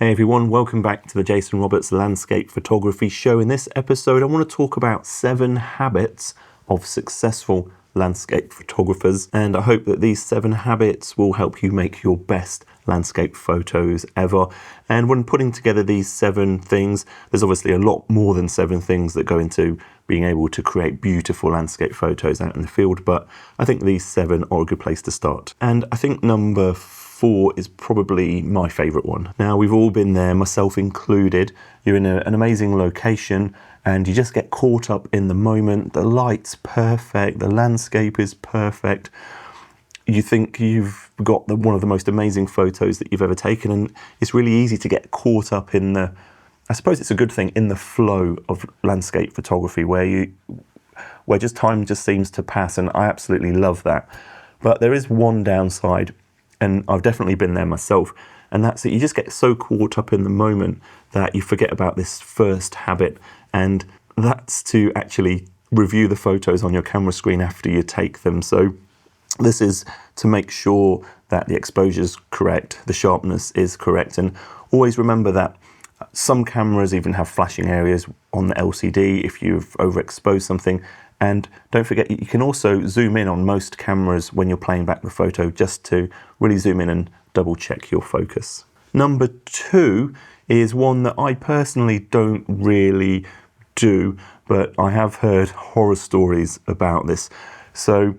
Hey everyone, welcome back to the Jason Roberts Landscape Photography Show. In this episode, I want to talk about 7 habits of successful landscape photographers, and I hope that these 7 habits will help you make your best landscape photos ever. And when putting together these 7 things, there's obviously a lot more than 7 things that go into being able to create beautiful landscape photos out in the field, but I think these 7 are a good place to start. And I think number 4 is probably my favorite one. Now, we've all been there, myself included. You're in an amazing location and you just get caught up in the moment. The light's perfect, the landscape is perfect. You think you've got one of the most amazing photos that you've ever taken, and it's really easy to get caught up in the, I suppose it's a good thing, in the flow of landscape photography where just time just seems to pass, and I absolutely love that. But there is one downside, and I've definitely been there myself, and that's that you just get so caught up in the moment that you forget about this first habit, and that's to actually review the photos on your camera screen after you take them. So this is to make sure that the exposure is correct, the sharpness is correct, and always remember that some cameras even have flashing areas on the LCD if you've overexposed something. And don't forget, you can also zoom in on most cameras when you're playing back the photo, just to really zoom in and double check your focus. Number 2 is one that I personally don't really do, but I have heard horror stories about this. So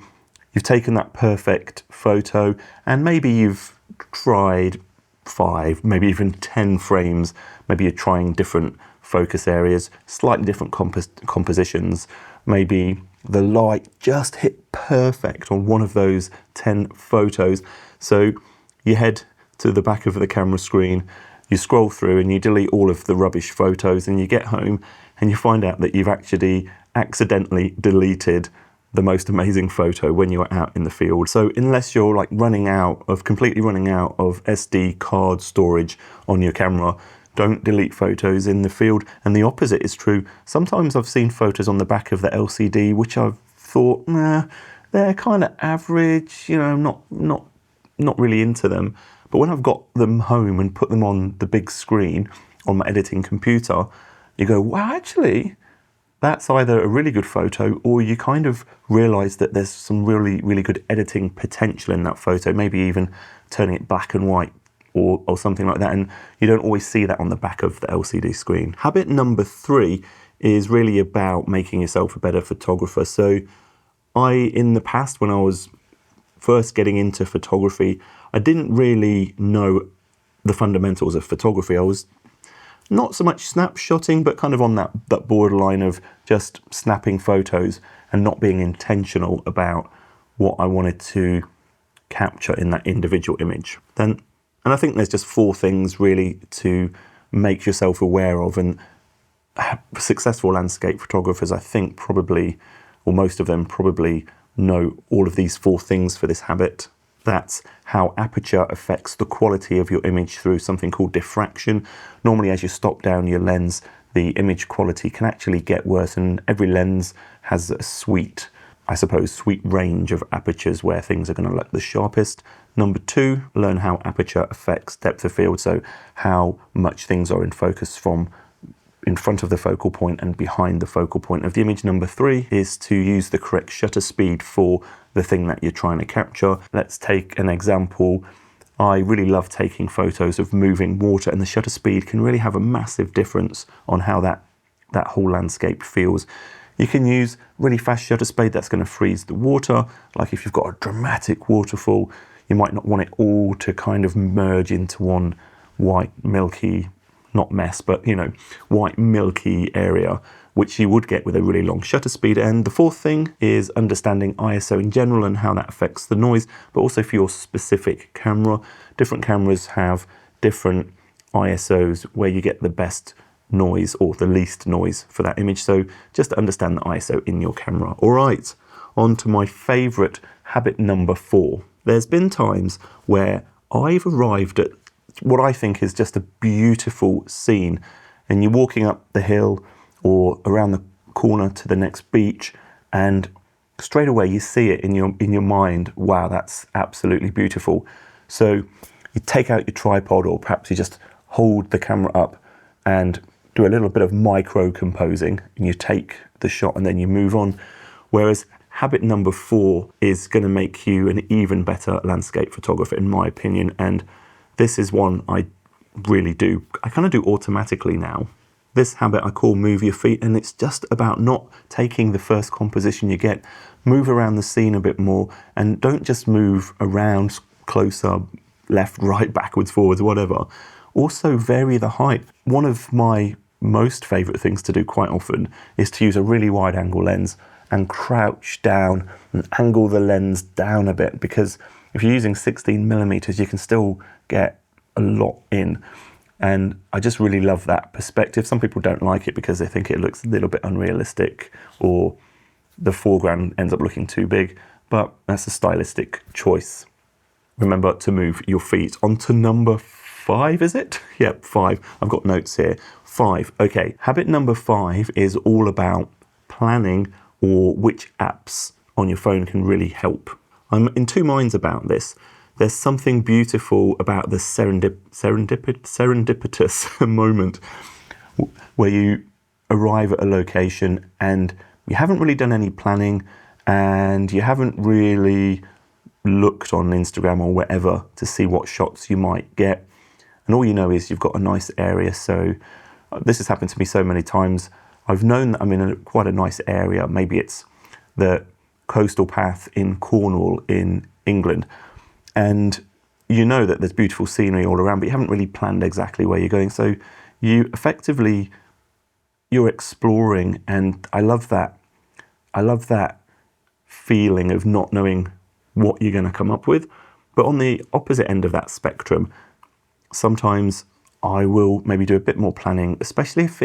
you've taken that perfect photo and maybe you've tried 5, maybe even 10 frames. Maybe you're trying different focus areas, slightly different compositions. Maybe the light just hit perfect on one of those 10 photos. So you head to the back of the camera screen, you scroll through and you delete all of the rubbish photos, and you get home and you find out that you've actually accidentally deleted the most amazing photo when you're out in the field. So unless you're like completely running out of SD card storage on your camera, don't delete photos in the field. And the opposite is true. Sometimes I've seen photos on the back of the LCD which I've thought, they're kind of average, I'm not really into them. But when I've got them home and put them on the big screen on my editing computer, you go, wow, actually, that's either a really good photo, or you kind of realize that there's some really, really good editing potential in that photo, maybe even turning it black and white or something like that, and you don't always see that on the back of the LCD screen. Habit number 3 is really about making yourself a better photographer. So in the past, when I was first getting into photography, I didn't really know the fundamentals of photography. I was not so much snapshotting, but kind of on that borderline of just snapping photos and not being intentional about what I wanted to capture in that individual image. And I think there's just 4 things really to make yourself aware of, and successful landscape photographers, I think probably, or most of them probably, know all of these 4 things for this habit. That's how aperture affects the quality of your image through something called diffraction. Normally, as you stop down your lens, the image quality can actually get worse, and every lens has a sweet range of apertures where things are going to look the sharpest. Number 2, learn how aperture affects depth of field, so how much things are in focus from in front of the focal point and behind the focal point of the image. Number 3 is to use the correct shutter speed for the thing that you're trying to capture. Let's take an example. I really love taking photos of moving water, and the shutter speed can really have a massive difference on how that whole landscape feels. You can use really fast shutter speed that's going to freeze the water. Like if you've got a dramatic waterfall, you might not want it all to kind of merge into one white, milky, not mess, but white, milky area, which you would get with a really long shutter speed. And the 4th thing is understanding ISO in general and how that affects the noise, but also for your specific camera. Different cameras have different ISOs where you get the best noise or the least noise for that image. So just understand the ISO in your camera. All right, on to my favorite habit number 4. There's been times where I've arrived at what I think is just a beautiful scene, and you're walking up the hill or around the corner to the next beach, and straight away you see it in your mind. Wow, that's absolutely beautiful. So you take out your tripod, or perhaps you just hold the camera up and do a little bit of micro composing, and you take the shot and then you move on. Whereas habit number 4 is going to make you an even better landscape photographer, in my opinion. And this is one I really do. I kind of do automatically now. This habit I call move your feet, and it's just about not taking the first composition you get. Move around the scene a bit more, and don't just move around closer, left, right, backwards, forwards, whatever. Also vary the height. One of my most favourite things to do quite often is to use a really wide angle lens and crouch down and angle the lens down a bit, because if you're using 16mm, you can still get a lot in. And I just really love that perspective. Some people don't like it because they think it looks a little bit unrealistic, or the foreground ends up looking too big, but that's a stylistic choice. Remember to move your feet. On to number 5, is it? Yep, 5. I've got notes here. 5. Okay, habit number 5 is all about planning, or which apps on your phone can really help. I'm in two minds about this. There's something beautiful about the serendipitous moment where you arrive at a location and you haven't really done any planning, and you haven't really looked on Instagram or wherever to see what shots you might get. And all you know is you've got a nice area. So this has happened to me so many times. I've known that I'm in quite a nice area. Maybe it's the coastal path in Cornwall in England. And you know that there's beautiful scenery all around, but you haven't really planned exactly where you're going. So you're exploring, and I love that. I love that feeling of not knowing what you're going to come up with. But on the opposite end of that spectrum, sometimes I will maybe do a bit more planning, especially if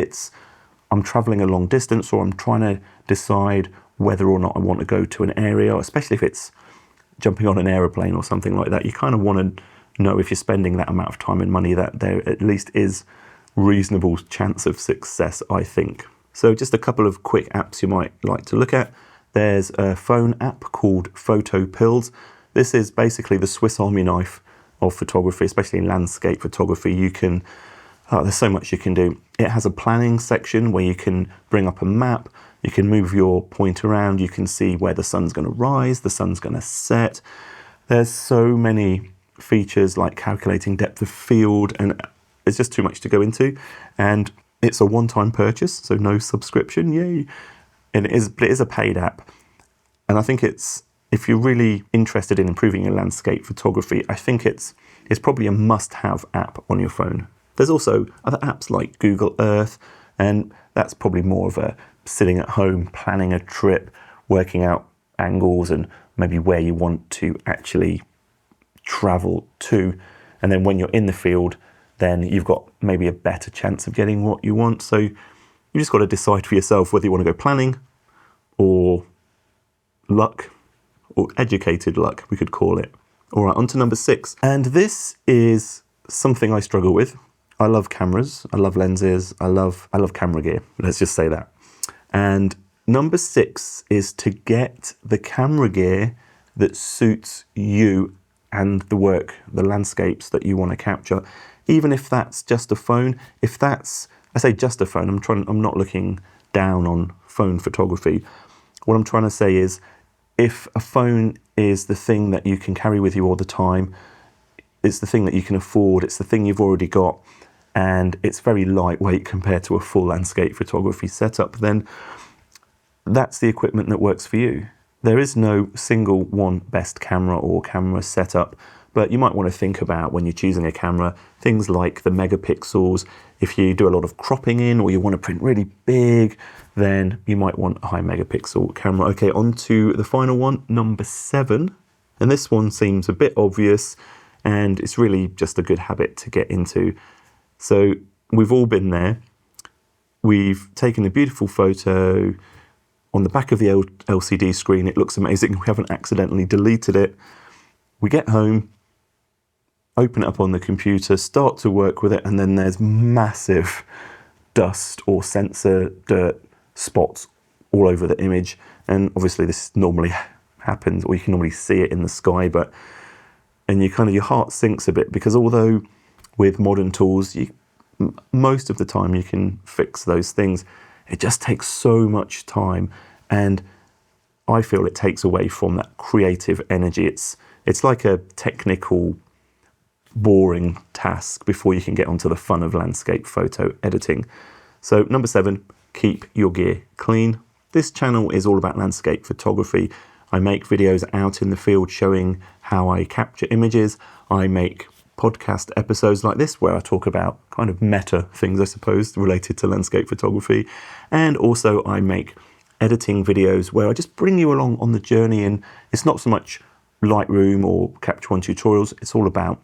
I'm traveling a long distance, or I'm trying to decide whether or not I want to go to an area, especially if it's jumping on an aeroplane or something like that. You kind of want to know, if you're spending that amount of time and money, that there at least is reasonable chance of success, I think. So just a couple of quick apps you might like to look at. There's a phone app called PhotoPills. This is basically the Swiss Army knife of photography, especially in landscape photography. There's so much you can do. It has a planning section where you can bring up a map, you can move your point around, you can see where the sun's going to rise, the sun's going to set. There's so many features like calculating depth of field, and it's just too much to go into. And it's a one-time purchase, so no subscription, yay. And it is a paid app. And I think if you're really interested in improving your landscape photography, I think it's probably a must-have app on your phone. There's also other apps like Google Earth, and that's probably more of a sitting at home, planning a trip, working out angles and maybe where you want to actually travel to. And then when you're in the field, then you've got maybe a better chance of getting what you want. So you just got to decide for yourself whether you want to go planning or luck, or educated luck, we could call it. All right, on to number 6. And this is something I struggle with. I love cameras, I love lenses, I love camera gear, let's just say that. And number 6 is to get the camera gear that suits you and the work, the landscapes that you want to capture. Even if that's just a phone, I say just a phone, I'm not looking down on phone photography. What I'm trying to say is, if a phone is the thing that you can carry with you all the time, it's the thing that you can afford, it's the thing you've already got, and it's very lightweight compared to a full landscape photography setup, then that's the equipment that works for you. There is no single one best camera or camera setup, but you might want to think about, when you're choosing a camera, things like the megapixels. If you do a lot of cropping in, or you want to print really big, then you might want a high megapixel camera. Okay, on to the final one, number 7. And this one seems a bit obvious, and it's really just a good habit to get into. So we've all been there. We've taken a beautiful photo on the back of the LCD screen. It looks amazing. We haven't accidentally deleted it. We get home, open it up on the computer, start to work with it, and then there's massive dust or sensor dirt spots all over the image. And obviously this normally happens, or you can normally see it in the sky, and your heart sinks a bit, because although with modern tools, most of the time you can fix those things. It just takes so much time, and I feel it takes away from that creative energy. It's like a technical, boring task before you can get onto the fun of landscape photo editing. So number 7, keep your gear clean. This channel is all about landscape photography. I make videos out in the field showing how I capture images. I make podcast episodes like this where I talk about kind of meta things, I suppose, related to landscape photography. And also I make editing videos where I just bring you along on the journey, and it's not so much Lightroom or Capture One tutorials, it's all about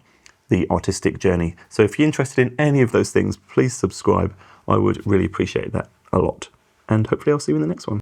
the artistic journey. So if you're interested in any of those things, please subscribe. I would really appreciate that a lot. And hopefully I'll see you in the next one.